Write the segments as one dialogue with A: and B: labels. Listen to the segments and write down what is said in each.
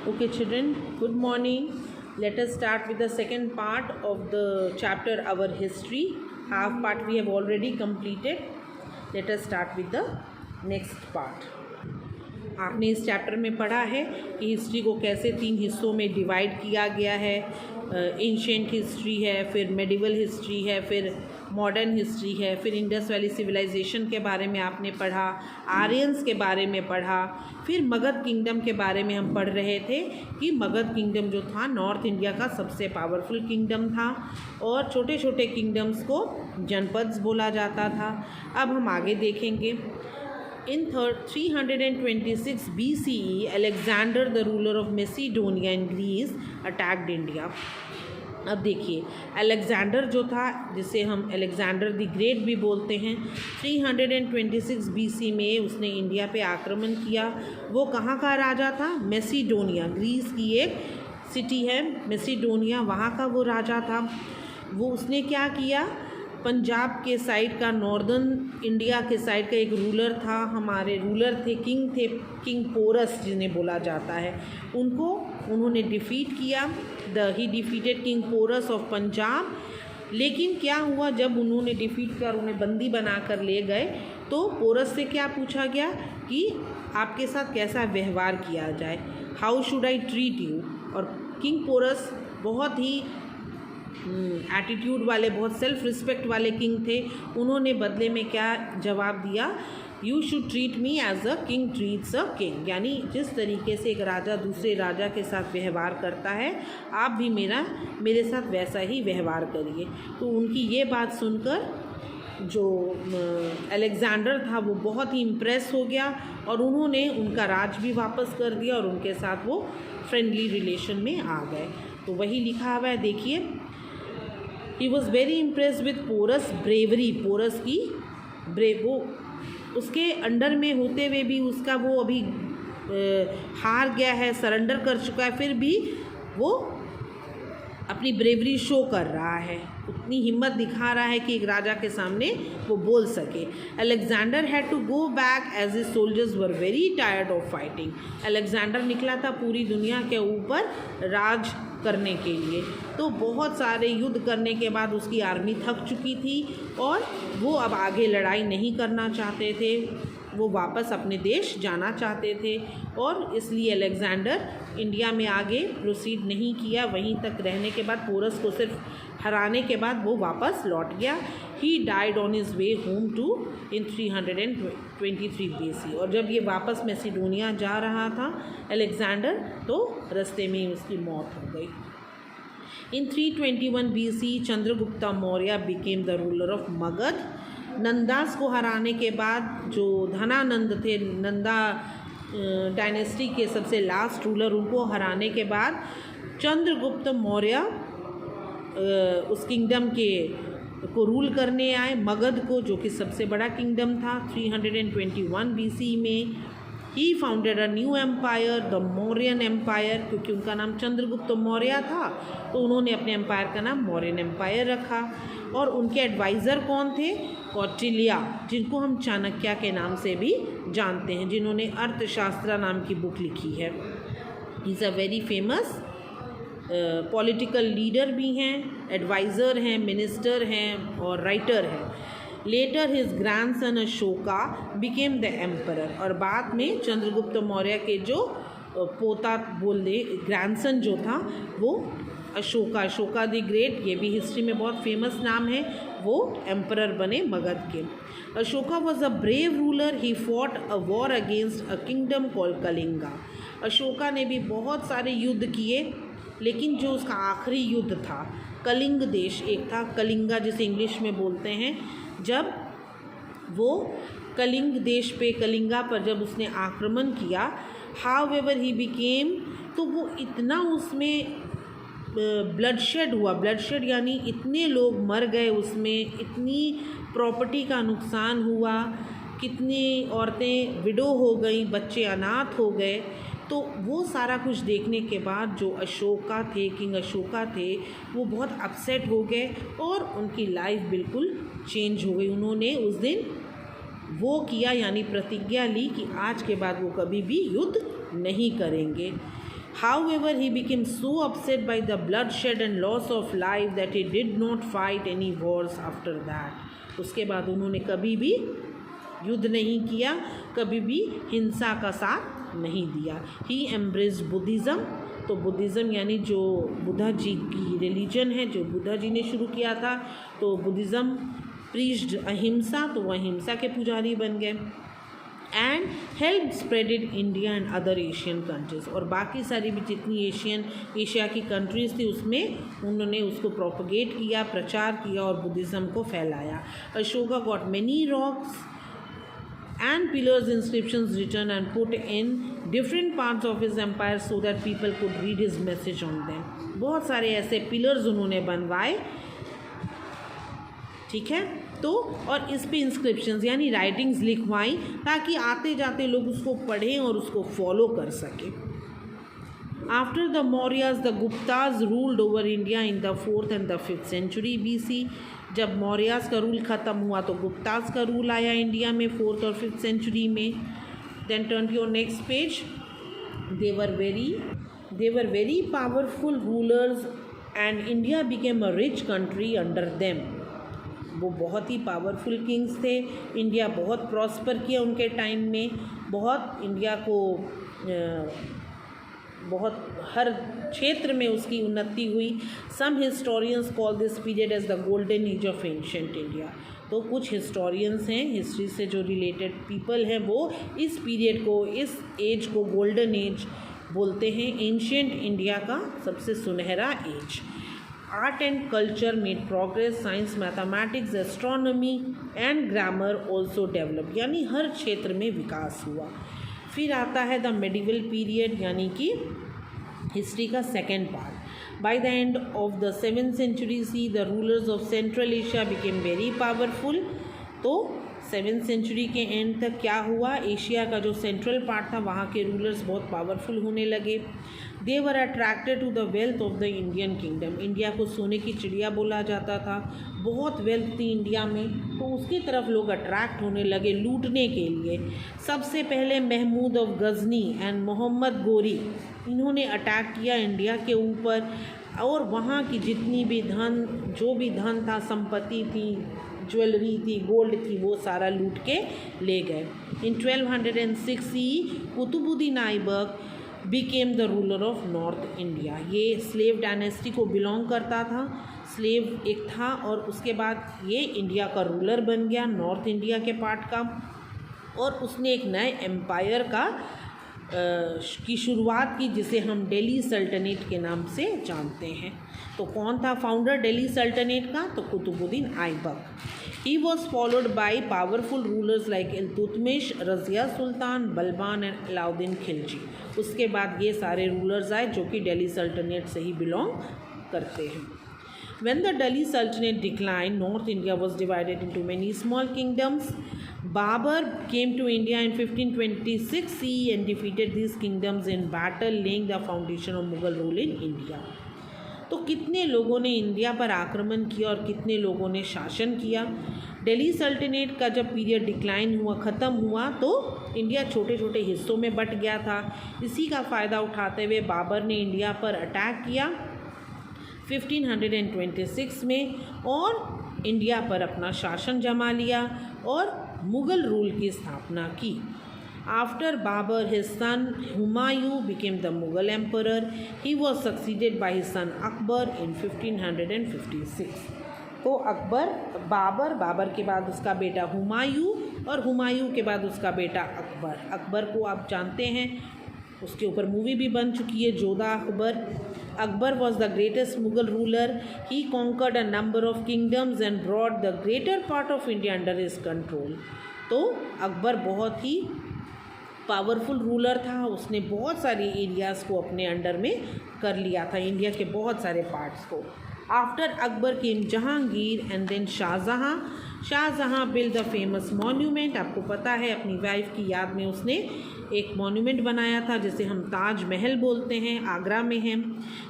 A: Okay, children, good morning. Let us start with the second part of the chapter Our History. Half part we have already completed. Let us start with the next part. आपने इस chapter में पढ़ा है कि history को कैसे 3 हिस्सों में डिवाइड किया गया है. एंशिएंट हिस्ट्री है, फिर मेडिवल हिस्ट्री है, फिर मॉडर्न हिस्ट्री है, फिर इंडस वैली सिविलाइजेशन के बारे में आपने पढ़ा, आर्यंस के बारे में पढ़ा, फिर मगध किंगडम के बारे में हम पढ़ रहे थे कि मगध किंगडम जो था नॉर्थ इंडिया का सबसे पावरफुल किंगडम था और छोटे छोटे किंगडम्स को जनपद्स बोला जाता था. अब हम आगे देखेंगे. In 326 BCE, Alexander, the ruler of Macedonia and Greece, attacked India. अब देखिए, अलेक्जेंडर जो था, जिसे हम अलेक्जेंडर द ग्रेट भी बोलते हैं, 326 BC में उसने इंडिया पे आक्रमण किया. वो कहाँ का राजा था? मैसिडोनिया, ग्रीस की एक सिटी है मैसिडोनिया, वहाँ का वो राजा था. वो उसने क्या किया, पंजाब के साइड का, नॉर्दर्न इंडिया के साइड का एक रूलर था, हमारे रूलर थे, किंग पोरस जिन्हें बोला जाता है, उन्होंने डिफ़ीट किया. He defeated king Porus of Punjab. लेकिन क्या हुआ, जब उन्होंने डिफ़ीट कर उन्हें बंदी बना कर ले गए तो पोरस से क्या पूछा गया कि आपके साथ कैसा व्यवहार किया जाए, how should I treat you. और किंग पोरस बहुत ही एटीट्यूड वाले, बहुत सेल्फ रिस्पेक्ट वाले किंग थे. उन्होंने बदले में क्या जवाब दिया, you should treat me as a king treats a king. यानी जिस तरीके से एक राजा दूसरे राजा के साथ व्यवहार करता है, आप भी मेरे साथ वैसा ही व्यवहार करिए. तो उनकी ये बात सुनकर जो अलेक्जेंडर था वो बहुत ही इम्प्रेस हो गया और उन्होंने उनका राज भी वापस कर दिया और उनके साथ वो फ्रेंडली रिलेशन में आ गए. तो वही लिखा हुआ है, देखिए. He was very impress with Porus bravery. Porus की वो उसके अंडर में होते हुए भी उसका वो अभी हार गया है, सरेंडर कर चुका है, फिर भी वो अपनी ब्रेवरी शो कर रहा है, उतनी हिम्मत दिखा रहा है कि एक राजा के सामने वो बोल सके. Alexander had to go back as his soldiers were very tired of fighting. Alexander निकला था पूरी दुनिया के ऊपर राज करने के लिए, तो बहुत सारे युद्ध करने के बाद उसकी आर्मी थक चुकी थी और वो अब आगे लड़ाई नहीं करना चाहते थे, वो वापस अपने देश जाना चाहते थे. और इसलिए अलेक्जेंडर इंडिया में आगे प्रोसीड नहीं किया. वहीं तक रहने के बाद, पोरस को सिर्फ हराने के बाद वो वापस लौट गया. He died on his way home to in 323 BC. और जब ये वापस मैसिडोनिया जा रहा था अलेक्जेंडर, तो रास्ते में ही उसकी मौत हो गई. In 321 BC Chandragupta Maurya became the ruler of Magadha. Nandas को हराने के बाद जो धनानंद थे, नंदा डायनेस्टी के सबसे लास्ट रूलर, उनको हराने के बाद चंद्रगुप्त मौर्य उस किंगडम को रूल करने आए, मगध को, जो कि सबसे बड़ा किंगडम था. 321 BC में ही founded a new empire, the Mauryan empire. क्योंकि उनका नाम चंद्रगुप्त मौर्य था तो उन्होंने अपने एम्पायर का नाम मौर्यन एम्पायर रखा. और उनके एडवाइज़र कौन थे? कौटिल्य, जिनको हम चाणक्य के नाम से भी जानते हैं, जिन्होंने अर्थशास्त्र नाम की बुक लिखी है. He is a very famous political leader भी हैं, एडवाइज़र हैं, मिनिस्टर हैं और राइटर हैं. Later his grandson Ashoka became the emperor. और बाद में चंद्रगुप्त मौर्य के जो पोता बोल दे, ग्रैंडसन जो था वो अशोका द ग्रेट, ये भी हिस्ट्री में बहुत फेमस नाम है, वो एम्परर बने मगध के. Ashoka was a brave ruler. He fought a war against a kingdom called Kalinga. Ashoka ने भी बहुत सारे युद्ध किए, लेकिन जो उसका आखिरी युद्ध था, कलिंग देश एक था, कलिंगा जिसे इंग्लिश में बोलते हैं, जब वो कलिंग देश पे, कलिंगा पर जब उसने आक्रमण किया, हाउएवर ही बिकेम, तो वो इतना उसमें ब्लडशेड हुआ. ब्लडशेड यानी इतने लोग मर गए उसमें, इतनी प्रॉपर्टी का नुकसान हुआ, कितनी औरतें विडो हो गई, बच्चे अनाथ हो गए. तो वो सारा कुछ देखने के बाद जो अशोका थे, किंग अशोका थे, वो बहुत अपसेट हो गए और उनकी लाइफ बिल्कुल चेंज हो गई. उन्होंने उस दिन वो किया, यानी प्रतिज्ञा ली कि आज के बाद वो कभी भी युद्ध नहीं करेंगे. However, he became so upset by the bloodshed and loss of life that he did not fight any wars after that. उसके बाद उन्होंने कभी भी युद्ध नहीं किया, कभी भी हिंसा का साथ नहीं दिया. He embraced Buddhism. तो बुद्धिज़्म यानी जो बुद्धा जी की रिलीजन है, जो बुद्धा जी ने शुरू किया था, तो बुद्धिज़्म प्रीच्ड अहिंसा, तो वह अहिंसा के पुजारी बन गए. And help spreaded India and other Asian countries, और बाकी सारी भी जितनी एशिया की कंट्रीज़ थी उसमें उन्होंने उसको प्रोपगेट किया, प्रचार किया और बुद्धिज़्म को फैलाया. Ashoka got many rocks and pillars inscriptions written and put in different parts of his empire so that people could read his message on them. बहुत सारे ऐसे पिलर्स उन्होंने बनवाए, ठीक है, तो और इस पे इंस्क्रिप्शंस यानी राइटिंग्स लिखवाई ताकि आते जाते लोग उसको पढ़ें और उसको फॉलो कर सकें. After the Mauryas, the Guptas ruled over India in the 4th and the 5th century BC. जब मौर्यास का रूल ख़त्म हुआ तो गुप्तास का रूल आया इंडिया में 4th और 5th सेंचुरी में. Then turn to your next page. They were very powerful rulers and India became a rich country under them. वो बहुत ही पावरफुल किंग्स थे. इंडिया बहुत प्रॉस्पर किया उनके टाइम में, बहुत इंडिया को बहुत हर क्षेत्र में उसकी उन्नति हुई. Some historians call this period as the golden age of ancient India. तो कुछ हिस्टोरियंस हैं, हिस्ट्री से जो रिलेटेड पीपल हैं, वो इस पीरियड को, इस एज को गोल्डन एज बोलते हैं, एंशिएंट इंडिया का सबसे सुनहरा age. Art and culture made progress, science, mathematics, astronomy and grammar also develop, यानी हर क्षेत्र में विकास हुआ. फिर आता है द मेडिवल पीरियड यानी कि हिस्ट्री का second part. By the end of the 7th century see the rulers of central Asia became very powerful. तो 7th century के एंड तक क्या हुआ, एशिया का जो सेंट्रल पार्ट था वहाँ के रूलर्स बहुत पावरफुल होने लगे. They were attracted to the wealth of the Indian kingdom. India को सोने की चिड़िया बोला जाता था, बहुत वेल्थ थी इंडिया में, तो उसकी तरफ लोग अट्रैक्ट होने लगे लूटने के लिए. सबसे पहले महमूद ऑफ गजनी एंड मोहम्मद गोरी, इन्होंने अटैक किया इंडिया के ऊपर और वहाँ की जितनी भी धन, जो भी धन था, संपत्ति थी, ज्वेलरी थी, गोल्ड थी, वो सारा लूट के ले गए. In 1206 Qutubuddin Aibak became the ruler of north India. ये स्लेव डायनेस्टी को बिलोंग करता था, स्लेव एक था, और उसके बाद ये इंडिया का रूलर बन गया, नॉर्थ इंडिया के पार्ट का, और उसने एक नए एम्पायर की शुरुआत की जिसे हम दिल्ली सल्तनत के नाम से जानते हैं. तो कौन था फाउंडर दिल्ली सल्तनत का, तो Qutubuddin Aibak. He was followed by powerful rulers like Iltutmish, Razia Sultan, Balban and Alauddin Khilji. उसके बाद ये सारे रूलर्स आए जो कि दिल्ली सल्तनत से ही बिलोंग करते हैं. When the Delhi Sultanate declined, North India was divided into many small kingdoms. Babur came to India in 1526 CE and defeated these kingdoms in battle, laying the foundation of Mughal rule in India. तो कितने लोगों ने India पर आक्रमण किया और कितने लोगों ने शासन किया. दिल्ली सल्तनत का जब पीरियड डिक्लाइन हुआ, ख़त्म हुआ, तो इंडिया छोटे छोटे हिस्सों में बट गया था. इसी का फ़ायदा उठाते हुए बाबर ने इंडिया पर अटैक किया 1526 में और इंडिया पर अपना शासन जमा लिया और मुग़ल रूल की स्थापना की. After Babar his son Humayun became the Mughal emperor. He was succeeded by his son Akbar in 1556. तो बाबर के बाद उसका बेटा हुमायूं और हुमायूं के बाद उसका बेटा अकबर. अकबर को आप जानते हैं, उसके ऊपर मूवी भी बन चुकी है, Jodha Akbar. Akbar was the greatest Mughal ruler. He conquered a number of kingdoms and brought the greater part of India under his control. तो अकबर बहुत ही पावरफुल रूलर था, उसने बहुत सारे एरियाज़ को अपने अंडर में कर लिया था, इंडिया के बहुत सारे पार्ट्स को. After Akbar came Jahangir and then Shahjahan. Shahjahan build the famous monument. आपको पता है अपनी वाइफ की याद में उसने एक मॉन्यूमेंट बनाया था जिसे हम ताज महल बोलते हैं, आगरा में है.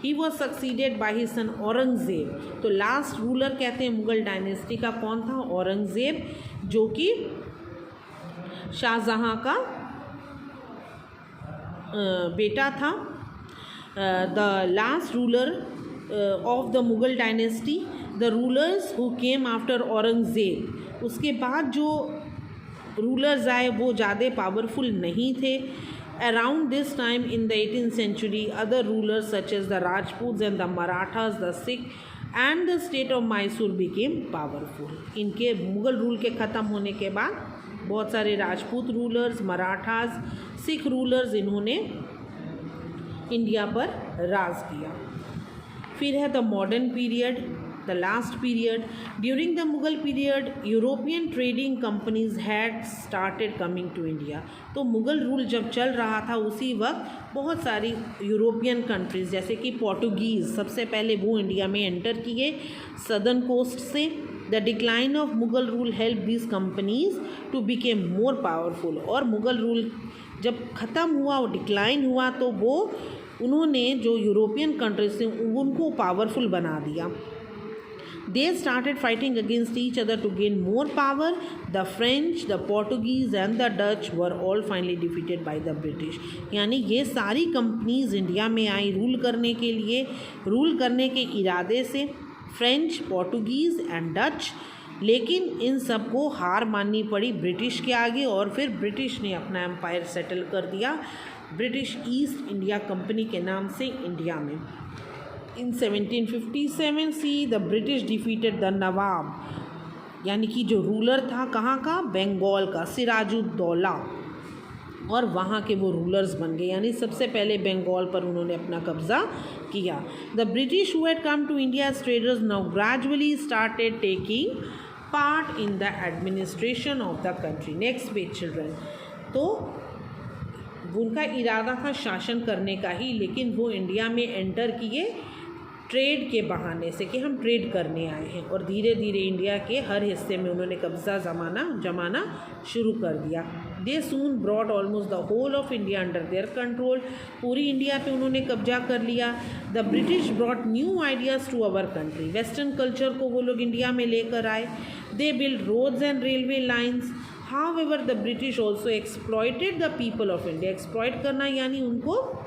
A: He was succeeded by his son Aurangzeb. तो लास्ट रूलर कहते हैं मुग़ल डायनेस्टी का कौन था, औरंगज़ेब, जो कि शाहजहाँ का बेटा था. the last ruler of the Mughal dynasty, the rulers who came after Aurangzeb. उसके बाद जो रूलर्स आए वो ज़्यादा पावरफुल नहीं थे. Around this time in the 18th century, other rulers such as the Rajputs and the Marathas, the Sikh and the state of Mysore became powerful. इनके Mughal rule के ख़त्म होने के बाद बहुत सारे राजपूत रूलर्स, मराठास, सिख रूलर्स इन्होंने इंडिया पर राज किया. फिर है the modern period, the last period. During the Mughal period, European trading companies had started coming to India. तो मुग़ल रूल जब चल रहा था उसी वक्त बहुत सारी यूरोपियन कंट्रीज़ जैसे कि पोर्टुगीज़ सबसे पहले वो इंडिया में एंटर किए सदर्न कोस्ट से. The decline of Mughal rule help these companies to become more powerful. और मुग़ल रूल जब ख़त्म हुआ और डिक्लाइन हुआ तो वो उन्होंने जो यूरोपियन कंट्रीज थे उनको पावरफुल बना दिया. They started fighting against each other to gain more power. The French, the Portuguese and the Dutch were all finally defeated by the British. यानी ये सारी कंपनीज इंडिया में आई रूल करने के लिए, रूल करने के इरादे से. French, Portuguese and Dutch. लेकिन इन सबको हार माननी पड़ी ब्रिटिश के आगे और फिर ब्रिटिश ने अपना एम्पायर सेटल कर दिया ब्रिटिश ईस्ट इंडिया कंपनी के नाम से इंडिया में. In 1757 see the British defeated the नवाब यानी कि जो रूलर था कहाँ का, बंगाल का, सिराजुद्दौला. और वहाँ के वो रूलर्स बन गए यानी सबसे पहले बंगाल पर उन्होंने अपना कब्ज़ा किया. The British who had come to India as traders now gradually started taking part in the administration of the country. Next page children. तो उनका इरादा था शासन करने का ही, लेकिन वो इंडिया में एंटर किए ट्रेड के बहाने से कि हम ट्रेड करने आए हैं. और धीरे धीरे इंडिया के हर हिस्से में उन्होंने कब्ज़ा जमाना शुरू कर दिया. They soon brought almost the whole of India under their control. पूरी इंडिया पे उन्होंने कब्जा कर लिया. The British brought new ideas to our country. Western culture को वो लोग इंडिया में लेकर आए. They build roads and railway lines. However the British also exploited the people of India. Exploit करना यानी उनको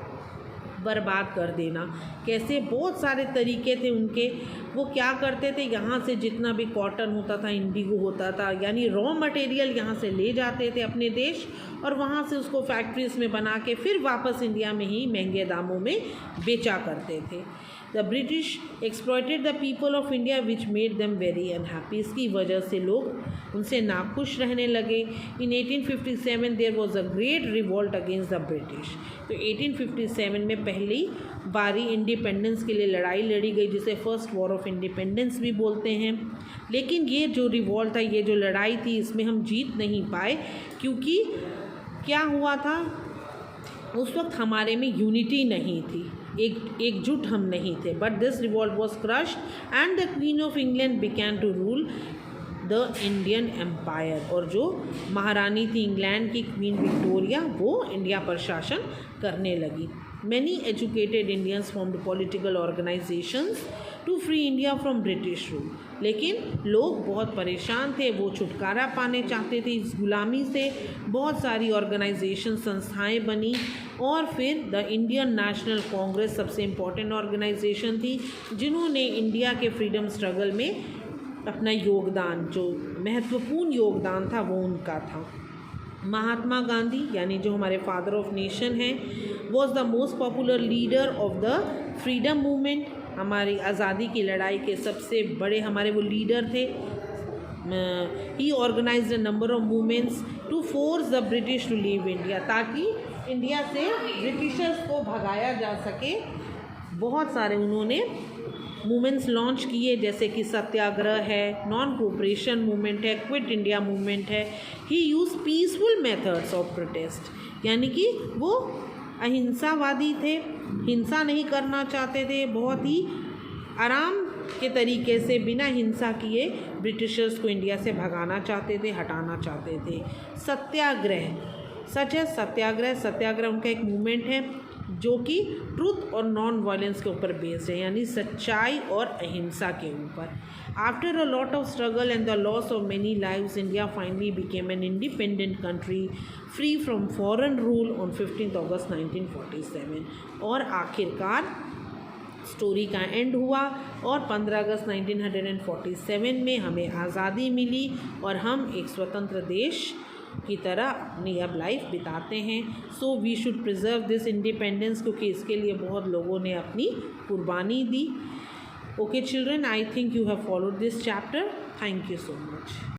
A: बर्बाद कर देना. कैसे, बहुत सारे तरीके थे उनके. वो क्या करते थे, यहाँ से जितना भी कॉटन होता था, इंडिगो होता था, यानी रॉ मटेरियल यहाँ से ले जाते थे अपने देश और वहाँ से उसको फैक्ट्रीज़ में बना के फिर वापस इंडिया में ही महंगे दामों में बेचा करते थे. The British exploited the people of India which made them very unhappy. इसकी वजह से लोग उनसे नाखुश रहने लगे. In 1857 there was a great revolt against the British. तो 1857 में पहली बारी इंडिपेंडेंस के लिए लड़ाई लड़ी गई जिसे फर्स्ट वॉर ऑफ इंडिपेंडेंस भी बोलते हैं. लेकिन ये जो रिवॉल्ट था, ये जो लड़ाई थी, इसमें हम जीत नहीं पाए क्योंकि क्या हुआ था, उस वक्त हमारे में यूनिटी नहीं थी, एकजुट हम नहीं थे. But this revolt was crushed and the queen of England began to rule the Indian empire. और जो महारानी थी इंग्लैंड की, क्वीन विक्टोरिया, वो इंडिया पर शासन करने लगी. Many educated Indians formed political organisations to free India from British rule. लेकिन लोग बहुत परेशान थे, वो छुटकारा पाने चाहते थे इस गुलामी से. बहुत सारी ऑर्गेनाइजेशन, संस्थाएं बनी और फिर द इंडियन नेशनल कांग्रेस सबसे इम्पॉर्टेंट ऑर्गेनाइजेशन थी जिन्होंने इंडिया के फ्रीडम स्ट्रगल में अपना योगदान, जो महत्वपूर्ण योगदान था वो उनका था. महात्मा गांधी यानी जो हमारे फादर ऑफ नेशन हैं, was the most popular leader of the freedom movement. हमारी आज़ादी की लड़ाई के सबसे बड़े हमारे वो लीडर थे. He organized a number of movements to force the British to leave India, ताकि इंडिया से ब्रिटिशर्स को भगाया जा सके. बहुत सारे उन्होंने मूवमेंट्स लॉन्च किए जैसे कि सत्याग्रह है, नॉन कोऑपरेशन मूवमेंट है, क्विट इंडिया मूवमेंट है. He use peaceful methods of protest यानी कि वो अहिंसावादी थे, हिंसा नहीं करना चाहते थे. बहुत ही आराम के तरीके से बिना हिंसा किए ब्रिटिशर्स को इंडिया से भगाना चाहते थे, हटाना चाहते थे. सत्याग्रह, सच है, सत्याग्रह उनका एक मूवमेंट है. जो कि ट्रूथ और नॉन वायलेंस के ऊपर बेस्ड है, यानी सच्चाई और अहिंसा के ऊपर। After a lot of struggle and the loss of many lives, India finally became an independent country free from foreign rule on 15 अगस्त 1947। और आखिरकार स्टोरी का एंड हुआ और 15 अगस्त 1947 में हमें आज़ादी मिली और हम एक स्वतंत्र देश की तरह अपनी अब लाइफ बिताते हैं। So we should preserve this independence, क्योंकि इसके लिए बहुत लोगों ने अपनी कुर्बानी दी। Okay children, I think you have followed this chapter. Thank you so much.